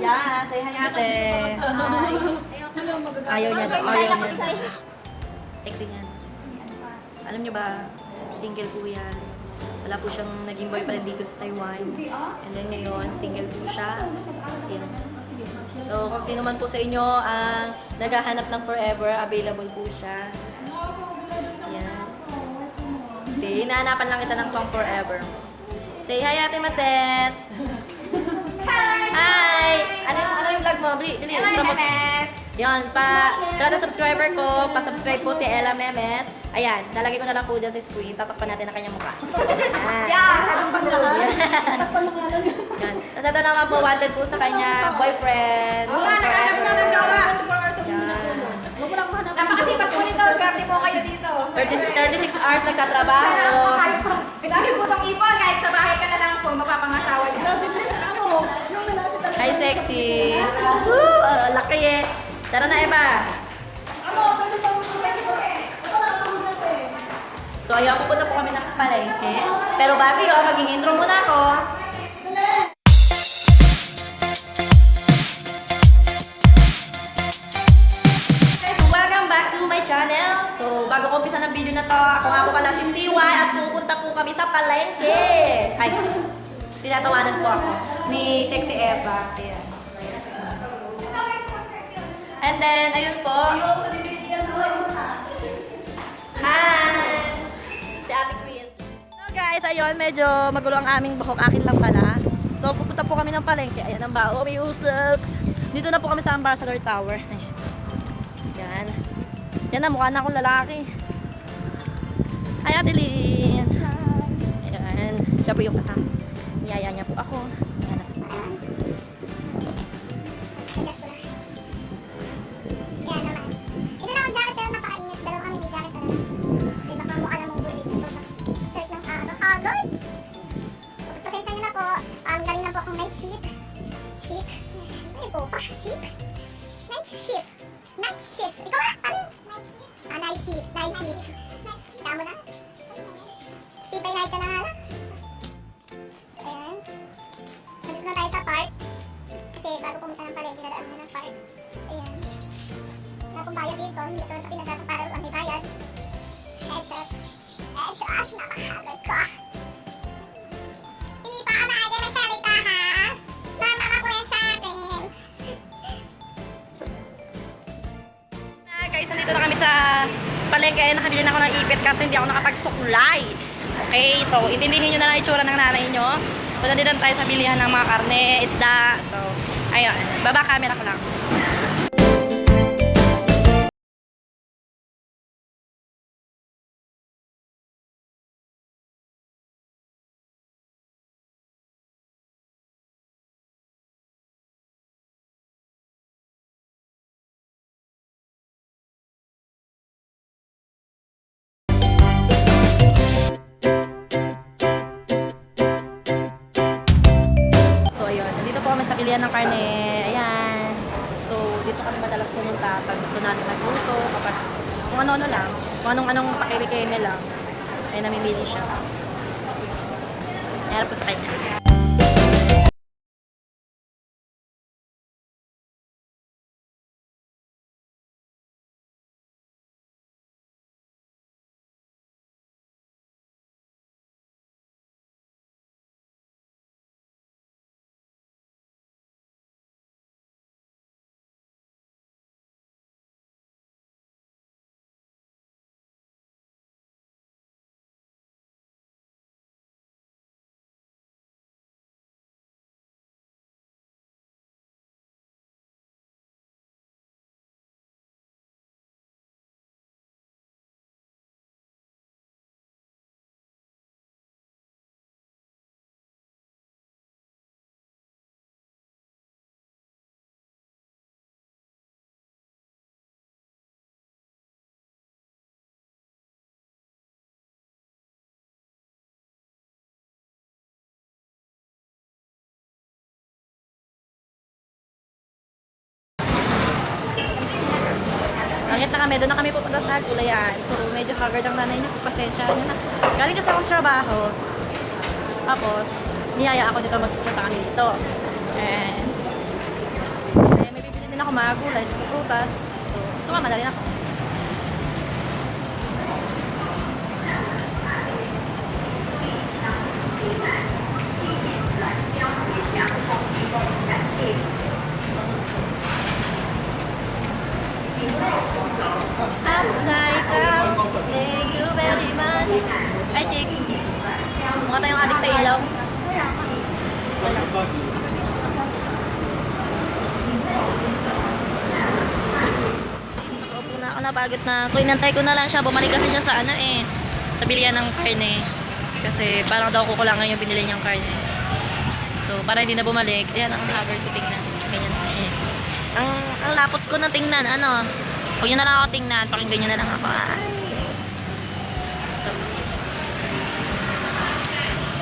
Yeah, say hi ate. Ayaw niya daw. Ayaw niya daw. Sexy niyan. Alam niyo ba, single po yan. Wala po siyang naging boyfriend dito sa Taiwan. And then ngayon, single po siya. Ayan. So, kung sino man po sa inyo ang naghahanap ng forever, available po siya. Ayan. Okay, hinahanapan lang kita ng pang forever. Say hi ate Matets! Hi! Ano yung vlog mo? Bili, promote. Yan, sa lahat ng subscriber ko, pa-subscribe po si Ella Memes. Ayan, lalagay ko na lang po dyan sa screen. Tatakpan natin ang kanyang mukha. Yan. Yan. Tapos ito naman po, wanted po sa kanya, boyfriend. Oo nga, naghanap lang ng jowa. Yan. Napakasipag po nito. Swerte po kayo dito. 36 hours nagkatrabaho. Dami po itong ipon. Kahit sa bahay ka na lang po, mapapangasawa niya. Hi, sexy. Woo! Laki eh. Tara na, Eva. So, ayaw, pupunta po kami ng palengke. Pero bago yun, maging intro muna ako. Welcome back to my channel. So, bago ko umpisa ng video na to, ako nga po pala si Tiwai at pupunta po kami sa palengke. Hi. Tinatawanan po ako ni Sexy Eva. Ayan. And then, ayun po. Hi! Si Ate Chris. So guys, ayun, medyo magulo ang aming buhok. Akin lang pala. So, pupunta po kami ng palengke. Ayan ang bao. May usaks. Dito na po kami sa Ambassador Tower. Ayan. Yan. Yan na, mukha na akong lalaki. Hi, Ate Lynn. Ayan. Siya po yung kasama. Niyaya niya po ako. Ayan. Night shift. Ikaw ba? Night shift. Night shift. Tama na? Shift by night ka na nga lang. Ayan. Nandito na tayo sa park. Kasi bago pumunta ng palengke, nadaan mo ng park. Ayan. Wala pong bayad dito. Hindi ko lang pinagdata para ang may bayad. Edros. Edros, napakagod ko. Hindi pa ka maaga magsalita ha? Normal ka po yan sa akin. Guys, nandito na kami sa palengke. Nakabili na ako ng ipit kaso hindi ako nakapagsuklay. Okay, so intindihin nyo na lang itsura ng nanay nyo. So nandito tayo sa bilihan ng mga karne, isda. So, ayun, baba camera ko lang. Sa bilihan ng karne, ayan. So, dito kami madalas pumunta pag gusto namin magluto, kapag kung ano-ano lang, kung anong pakibigay lang, ay namimili siya. Ayan po sa kanya. Nakit na kami, doon na kami pupunta sa gulayan. So, medyo haggard ang nanay niyo. Pasensya nyo na. Galing kasi akong trabaho. Tapos, niyaya ako dito magpupunta kami dito. And, din ako magulay sa prutas. So, sumama na rin ako. Upside down, thank you very much. Hi, chicks. Mukha tayong adik sa ilaw. Wala. Nakaupo na ako, napagod na ako. Inantay ko na lang siya. Bumalik kasi siya sa ano eh. Sa bilihan ng karne. Kasi parang daw kukulangan yung binili niyang karne. So, para hindi na bumalik, yan ang haggard ko tingnan. Ganyan eh. Ang lapot ko na tingnan, ano, huwag nyo na lang ako tingnan, pakinggan nyo na lang ako.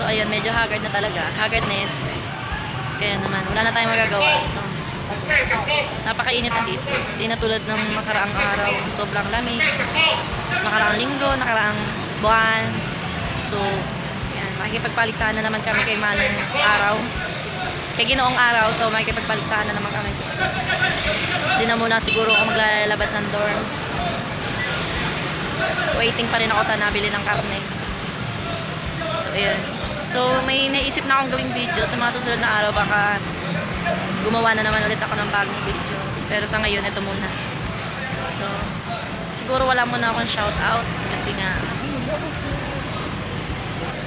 So ayun, medyo haggard na talaga. Haggardness. Kaya naman, wala na tayong magagawa. So, napakainit na dito. Hindi na tulad ng nakaraang araw. Sobrang lamig. Nakaraang linggo, nakaraang buwan. So, yan, makikipagpaligsahan na naman kami kay Manong araw. Kay Ginoong araw, so makikipagpaligsahan na naman kami. Hindi na muna siguro ako maglalabas ng dorm. Waiting pa rin ako sa nabili ng karne. So, ayun. So, may naisip na akong gawing video sa mga susunod na araw. Baka gumawa na naman ulit ako ng bagong video. Pero sa ngayon, ito muna. So, siguro wala muna akong shoutout. Kasi nga,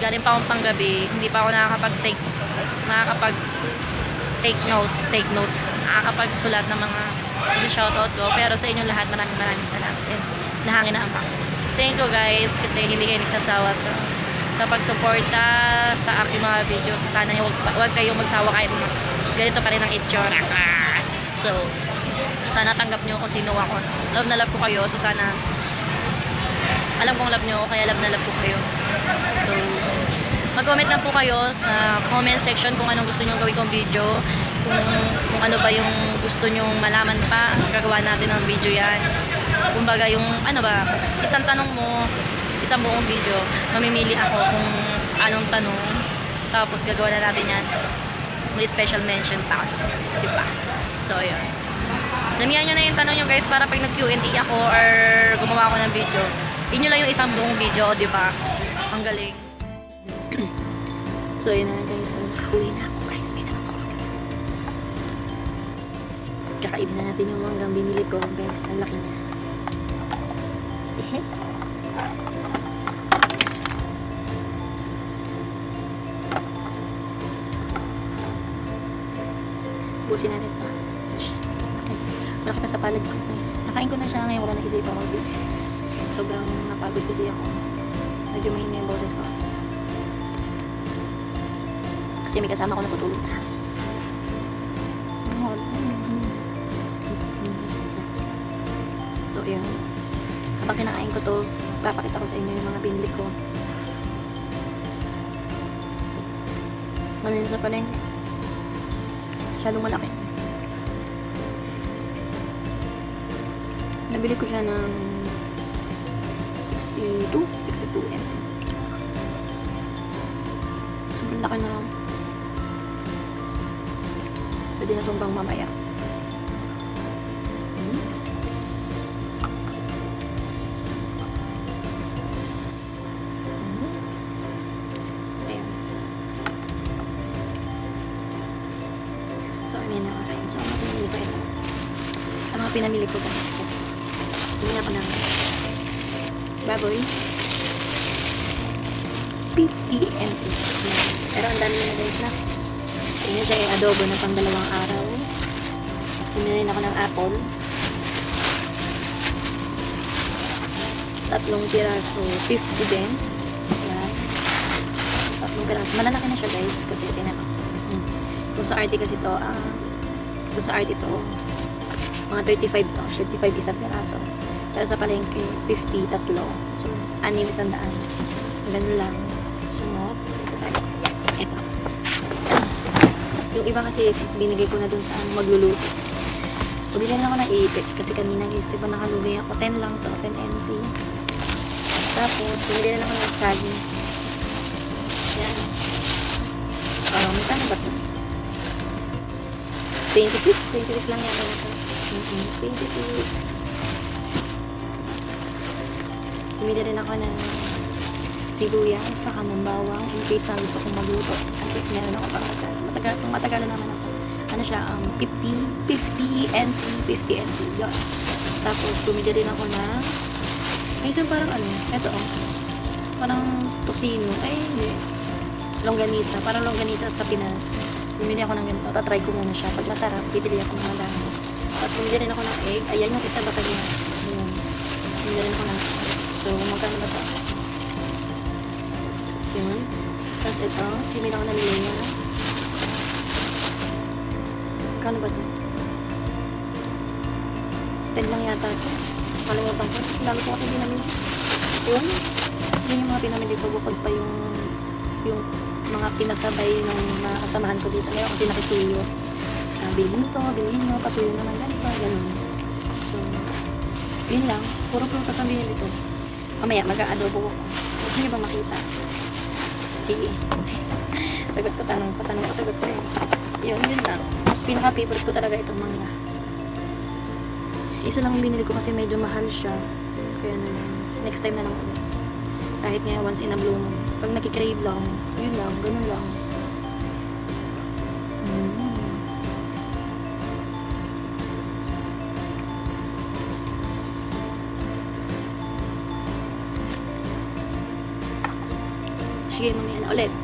galing pa akong panggabi. Hindi pa ako nakakapag-take notes. Nakakapagsulat ng mga shoutout ko. Pero sa inyong lahat, maraming salamat. And nahangin na ang box. Thank you guys kasi hindi kayo nagsasawa sa pagsuporta sa aking mga video. So sana huwag kayong magsawa kahit ganito pa rin ang itsura. So sana tanggap nyo kung sino ako. Love na love ko kayo. So sana alam kong love nyo kaya love na love ko kayo. So mag-comment lang po kayo sa comment section kung anong gusto nyo gawin kong video. Kung ano ba yung gusto nyo malaman pa. Gagawa natin ng video yan. Kumbaga yung ano ba, isang tanong mo, isang buong video, mamimili ako kung anong tanong, tapos gagawa na natin yan. May special mention pa kasi, diba? So, yun. Damihan nyo na yung tanong nyo guys para pag nag-Q&A ako or gumawa ako ng video, yun lang yung isang buong video, diba? Ang galing. So, yun na guys. Nakauwi na ako guys. May nakakulog kasi. Kakainin na natin yung manggang binili ko guys. Ang laki niya. Busin natin ito. Okay. Malaki pa sa palad ko guys. Nakain ko na siya ngayon. Wala naisipan ko. Sobrang napagod kasi ako. Medyo mahina yung boses ko. Kasi may kasama ko natutulog na. So, yun. Habang kinakain ko to, papakita ko sa inyo yung mga binili ko. Ano yun sa palengke? Masyadong malaki. Nabili ko siya ng 62 M. Sobrang laki na. Pwede na itong bang mamaya. Ayan. So, ayan na kakain. So, ang mga pinamili ko ito. Ang mga pinamili ko guys. Bili ako ng baboy. 50 and 8. Pero ang dami na guys na. Ito siya yung adobo na pang 2 araw. Bumili ako ng apple. 3 piraso, 50 din. Yan. 3 piraso. Malalaki na siya guys kasi tinanong. Kung sa RT kasi to, kung sa RT to, mga 35 to. 35 isang piraso. Pero sa palengke, 50, 3. So, 600. Ganun lang. Sunod. Ito. Yung iba kasi binigay ko na dun sa magluluto. Bumili na ako ng ipit kasi kanina guys, diba nakalugi ako. 10 lang to, 10 NT. Tapos, bumili na ako ng saging. Yan. Magkano ba ito? 26 lang yata na ito. 26. Bumili rin ako ng sibuyas, saka ng bawang, in case na gusto kong magluto. At least meron ako matagal na naman ako. Ano siya, 50 NT, 50 NT. Yun. Tapos, bumili rin ako na, minsan parang eto parang tosino, hindi. Longganisa, parang longganisa sa Pinas. Bumili ako ng ganito, tatry ko muna siya. Pag masarap, bibili ako ng madami. Tapos, bumili rin ako ng egg. Ayan yung isa basag niya. Ayan. Bumili rin ako ng egg. So, magkano ba ito? Yun. Tapos ito, bumili ako ng linya. Magkano ba ito? 10 lang yata ito. Kalimutan ko. Ang dami ko kasi binamili. Yun. Yun yung mga pinamili ko. Bukod pa yung mga pinasabay ng mga kasamahan ko dito. Ngayon kasi nakisuyo. Bilhin mo to, bilhin mo, pasuyo naman ganito, ganun. So, yun lang. Puro prutas ang binili ko. Mamaya, mag-a-adobo ko. Gusto niyo ba makita? Sige. Sagot ko, tanong ko, sagot ko yun. Yun lang. Mas pinaka-favorite ko talaga itong mangga. Isa lang ang binili ko kasi medyo mahal siya. Kaya naman, next time na lang ulit. Kahit nga once in a blue moon. Pag nakikrave lang, yun lang, ganun lang. Sige, mamaya na ulit.